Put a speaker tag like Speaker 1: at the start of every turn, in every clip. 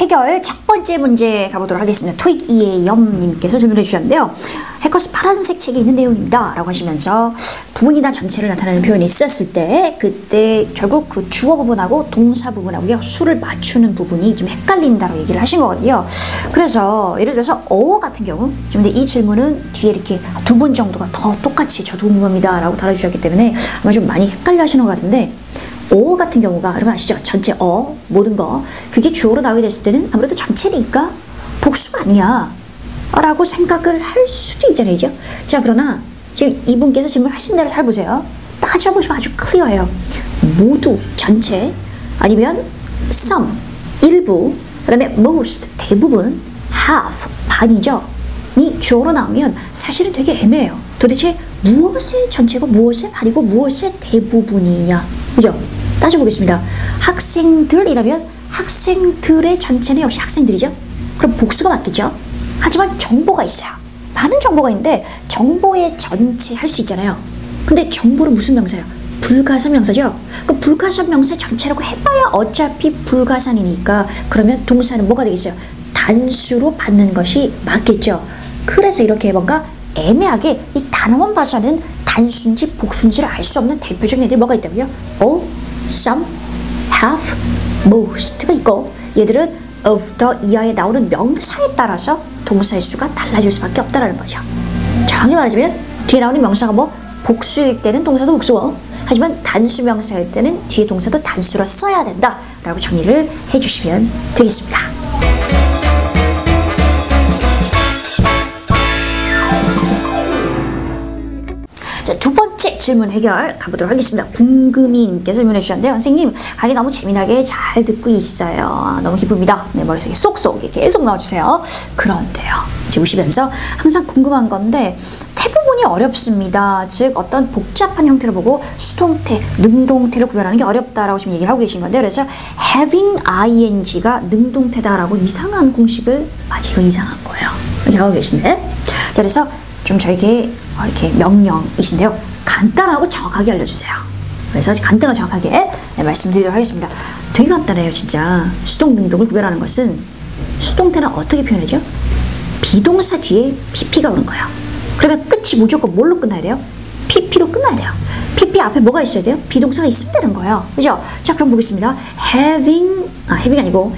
Speaker 1: 해결 첫 번째 문제 가보도록 하겠습니다. 토익 이혜염님께서 질문해 주셨는데요. 해커스 파란색 책에 있는 내용입니다. 라고 하시면서 부분이나 전체를 나타내는 표현이 있었을 때 그때 결국 그 주어 부분하고 동사 부분하고 수를 맞추는 부분이 좀 헷갈린다라고 얘기를 하신 거거든요. 그래서 예를 들어서 같은 경우 근데 이 질문은 뒤에 이렇게 두 분 정도가 더 똑같이 저도 궁금합니다 라고 달아주셨기 때문에 아마 좀 많이 헷갈려 하시는 것 같은데 같은 경우가 여러분 아시죠? 전체 모든 거 그게 주어로 나오게 됐을 때는 아무래도 전체니까 복수가 아니야 라고 생각을 할 수도 있잖아요. 그죠? 자, 그러나 지금 이분께서 질문하신 대로 잘 보세요. 따져보시면 아주 클리어해요. 모두, 전체, 아니면 some, 일부, 그 다음에 most, 대부분, half, 반이죠. 이 주어로 나오면 사실은 되게 애매해요. 도대체 무엇의 전체고 무엇의 반이고 무엇의 대부분이냐. 그죠? 따져보겠습니다. 학생들이라면 학생들의 전체는 역시 학생들이죠. 그럼 복수가 맞겠죠. 하지만 정보가 있어요. 많은 정보가 있는데 정보의 전체 할 수 있잖아요. 근데 정보는 무슨 명사예요? 불가산 명사죠. 그 불가산 명사 전체라고 해봐야 어차피 불가산이니까 그러면 동사는 뭐가 되겠어요? 단수로 받는 것이 맞겠죠. 그래서 이렇게 뭔가 애매하게 이 단어만 봐서는 단수인지 복수인지를 알 수 없는 대표적인 애들이 뭐가 있다고요? all, some, half, most가 있고 얘들은 of the 이하에 나오는 명사에 따라서 동사의 수가 달라질 수밖에 없다라는 거죠. 정확히 말하자면 뒤에 나오는 명사가 뭐 복수일 때는 동사도 복수어 하지만 단수 명사일 때는 뒤에 동사도 단수로 써야 된다라고 정리를 해주시면 되겠습니다. 자, 두 번째 질문 해결 가보도록 하겠습니다. 궁금이님께서 질문해 주셨는데요. 선생님, 강의 너무 재미나게 잘 듣고 있어요. 너무 기쁩니다. 네, 머릿속에 쏙쏙 계속 넣어주세요. 그런데요, 이제 우시면서 항상 궁금한 건데 대부분이 어렵습니다. 즉 어떤 복잡한 형태를 보고 수동태, 능동태를 구별하는 게 어렵다라고 지금 얘기를 하고 계신 건데 그래서 having ing가 능동태다라고 이상한 공식을 이건 이상한 거예요. 이렇게 하고 계신데 자, 그래서 좀 저에게 이렇게 명령이신데요. 간단하고 정확하게 알려주세요. 그래서 간단하고 정확하게 말씀드리도록 하겠습니다. 되게 간단해요. 진짜 수동, 능동을 구별하는 것은 수동태는 어떻게 표현하죠? 비동사 뒤에 pp가 오는 거예요. 그러면 끝이 무조건 뭘로 끝나야 돼요? pp로 끝나야 돼요. pp 앞에 뭐가 있어야 돼요? 비동사가 있으면 되는 거예요. 그죠? 자, 그럼 보겠습니다. having 아니고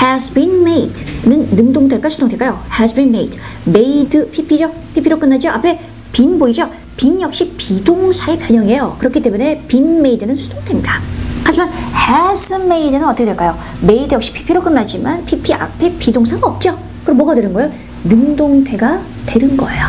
Speaker 1: has been made는 능동태일까요? 수동태일까요? has been made. made pp죠? pp로 끝나죠? 앞에 been 보이죠? been 역시 비동사의 변형이에요. 그렇기 때문에 been made는 수동태입니다. 하지만 has made는 어떻게 될까요? made 역시 pp로 끝나지만 pp 앞에 비동사가 없죠? 그럼 뭐가 되는 거예요? 능동태가 되는 거예요.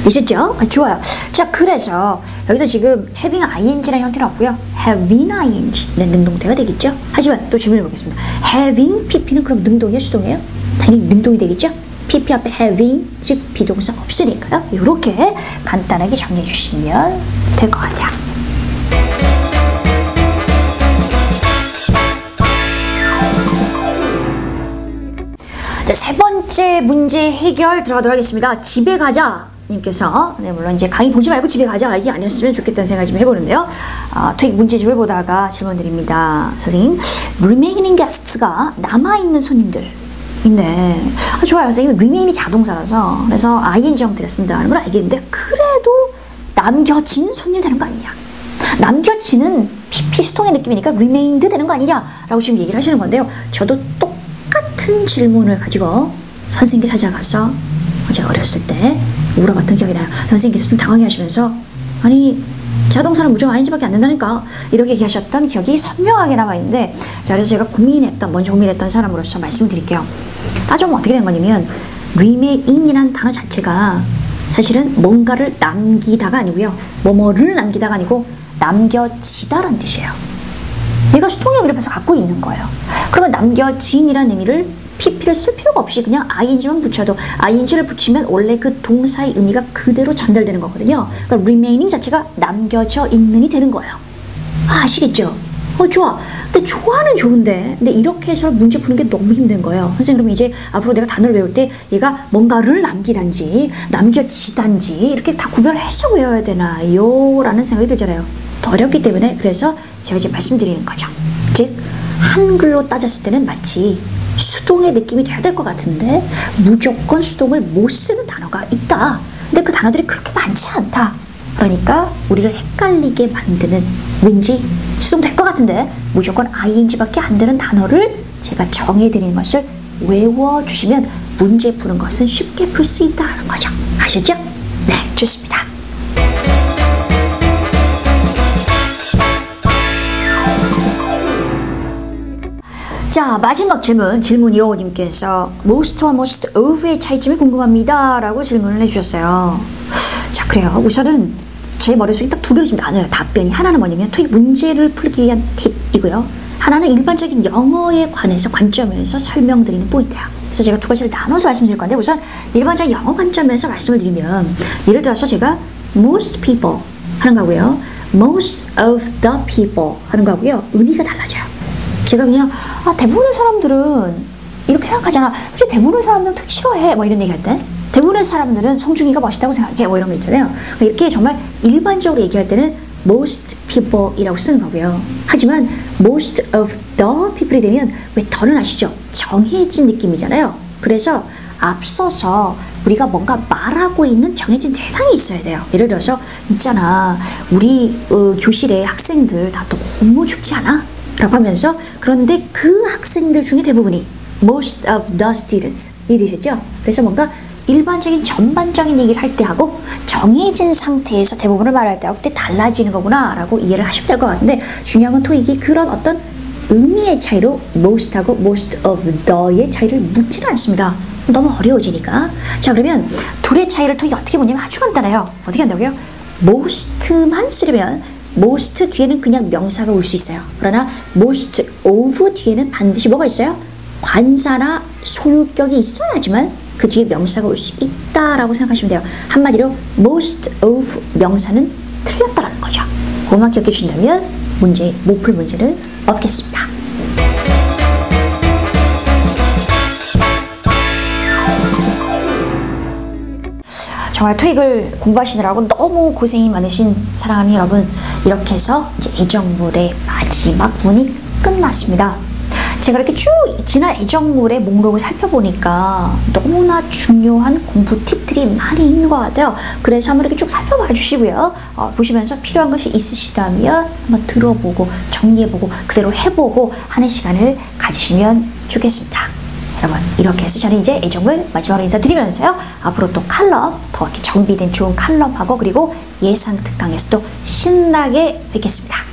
Speaker 1: 되셨죠? 좋아요. 자, 그래서 여기서 지금 having ing라는 형태는 없고요. have been ing 네, 능동태가 되겠죠? 하지만 또 질문해 보겠습니다. having pp는 그럼 능동이에요? 수동이에요? 당연히 능동이 되겠죠? pp 앞에 having 즉 비동사 없으니까요. 이렇게 간단하게 정리해 주시면 될 것 같아요. 자, 세 번째 문제 해결 들어가도록 하겠습니다. 집에 가자. 님께서 물론 이제 강의 보지 말고 집에 가자 이게 아니었으면 좋겠다는 생각을 좀 해보는데요. 토익 문제집을 보다가 질문 드립니다. 선생님, remaining guests가 남아있는 손님들 있네. 좋아요. 선생님, remain이 자동사라서 그래서 ing 형태를 쓴다는 걸 알겠는데 그래도 남겨진 손님 되는 거 아니냐. 남겨진은 pp 수동의 느낌이니까 remained 되는 거 아니냐 라고 지금 얘기를 하시는 건데요. 저도 똑같은 질문을 가지고 선생님께 찾아가서 제가 어렸을 때 물어봤던 기억이 나요. 선생님께서 좀 당황해 하시면서 아니 자동사는 무조건 ing밖에 안 된다니까 이렇게 얘기하셨던 기억이 선명하게 남아있는데 자, 그래서 제가 먼저 고민했던 사람으로서 말씀드릴게요. 따져보면 어떻게 된 거냐면 remain이라는 단어 자체가 사실은 뭔가를 남기다가 아니고요. 뭐뭐를 남기다가 아니고 남겨지다라는 뜻이에요. 얘가 수동의 의미를 서 갖고 있는 거예요. 그러면 남겨진이라는 의미를 pp를 쓸 필요가 없이 그냥 ing만 붙여도 ing를 붙이면 원래 그 동사의 의미가 그대로 전달되는 거거든요. 그러니까 remaining 자체가 남겨져 있는이 되는 거예요. 아시겠죠? 좋아. 근데 좋아는 좋은데 근데 이렇게 해서 문제 푸는 게 너무 힘든 거예요. 선생님, 그러면 이제 앞으로 내가 단어를 외울 때 얘가 뭔가를 남기단지 남겨지단지 이렇게 다 구별해서 외워야 되나요? 라는 생각이 들잖아요. 더 어렵기 때문에 그래서 제가 이제 말씀드리는 거죠. 즉 한글로 따졌을 때는 마치 수동의 느낌이 돼야 될 것 같은데 무조건 수동을 못 쓰는 단어가 있다. 근데 그 단어들이 그렇게 많지 않다. 그러니까 우리를 헷갈리게 만드는 왠지 수동 될 것 같은데 무조건 ing밖에 안 되는 단어를 제가 정해드리는 것을 외워주시면 문제 푸는 것은 쉽게 풀 수 있다는 거죠. 아셨죠? 네, 좋습니다. 자, 마지막 질문 2호님께서 most와 most of의 차이점이 궁금합니다 라고 질문을 해주셨어요. 자, 그래요. 우선은 제 머릿속에 딱 두 개로 지금 나눠요. 답변이. 하나는 뭐냐면 토익 문제를 풀기 위한 팁이고요. 하나는 일반적인 영어에 관해서 관점에서 설명드리는 포인트예요. 그래서 제가 두 가지를 나눠서 말씀드릴 건데 우선 일반적인 영어 관점에서 말씀을 드리면 예를 들어서 제가 most people 하는 거고요. most of the people 하는 거고요. 의미가 달라져요. 제가 그냥 대부분의 사람들은 이렇게 생각하잖아. 혹시 대부분의 사람들은 되게 싫어해. 뭐 이런 얘기할 때 대부분의 사람들은 송중기가 멋있다고 생각해. 뭐 이런 거 있잖아요. 이렇게 정말 일반적으로 얘기할 때는 most people이라고 쓰는 거고요. 하지만 most of the people이 되면 왜 더는 아시죠? 정해진 느낌이잖아요. 그래서 앞서서 우리가 뭔가 말하고 있는 정해진 대상이 있어야 돼요. 예를 들어서 있잖아. 우리 교실의 학생들 다 너무 좋지 않아? 라고 하면서 그런데 그 학생들 중에 대부분이 most of the students 이 되셨죠? 그래서 뭔가 일반적인 전반적인 얘기를 할 때 하고 정해진 상태에서 대부분을 말할 때 하고 그때 달라지는 거구나 라고 이해를 하시면 될 것 같은데 중요한 건 토익이 그런 어떤 의미의 차이로 most하고 most of the의 차이를 묻지는 않습니다. 너무 어려워지니까. 자, 그러면 둘의 차이를 토익이 어떻게 보냐면 아주 간단해요. 어떻게 한다고요? most만 쓰려면 most 뒤에는 그냥 명사가 올 수 있어요. 그러나 most of 뒤에는 반드시 뭐가 있어요? 관사나 소유격이 있어야지만 그 뒤에 명사가 올 수 있다라고 생각하시면 돼요. 한마디로 most of 명사는 틀렸다라는 거죠. 그것만 기억해 주신다면 못 풀 문제는 없겠습니다. 정말 토익을 공부하시느라고 너무 고생이 많으신 사랑하는 여러분, 이렇게 해서 이제 애정물의 마지막 부분이 끝났습니다. 제가 이렇게 쭉 지난 애정물의 목록을 살펴보니까 너무나 중요한 공부 팁들이 많이 있는 것 같아요. 그래서 한번 이렇게 쭉 살펴봐 주시고요. 보시면서 필요한 것이 있으시다면 한번 들어보고 정리해보고 그대로 해보고 하는 시간을 가지시면 좋겠습니다. 여러분, 이렇게 해서 저는 이제 애정물 마지막으로 인사드리면서요. 앞으로 또 칼럼, 더 이렇게 정비된 좋은 칼럼하고 그리고 예상 특강에서도 신나게 뵙겠습니다.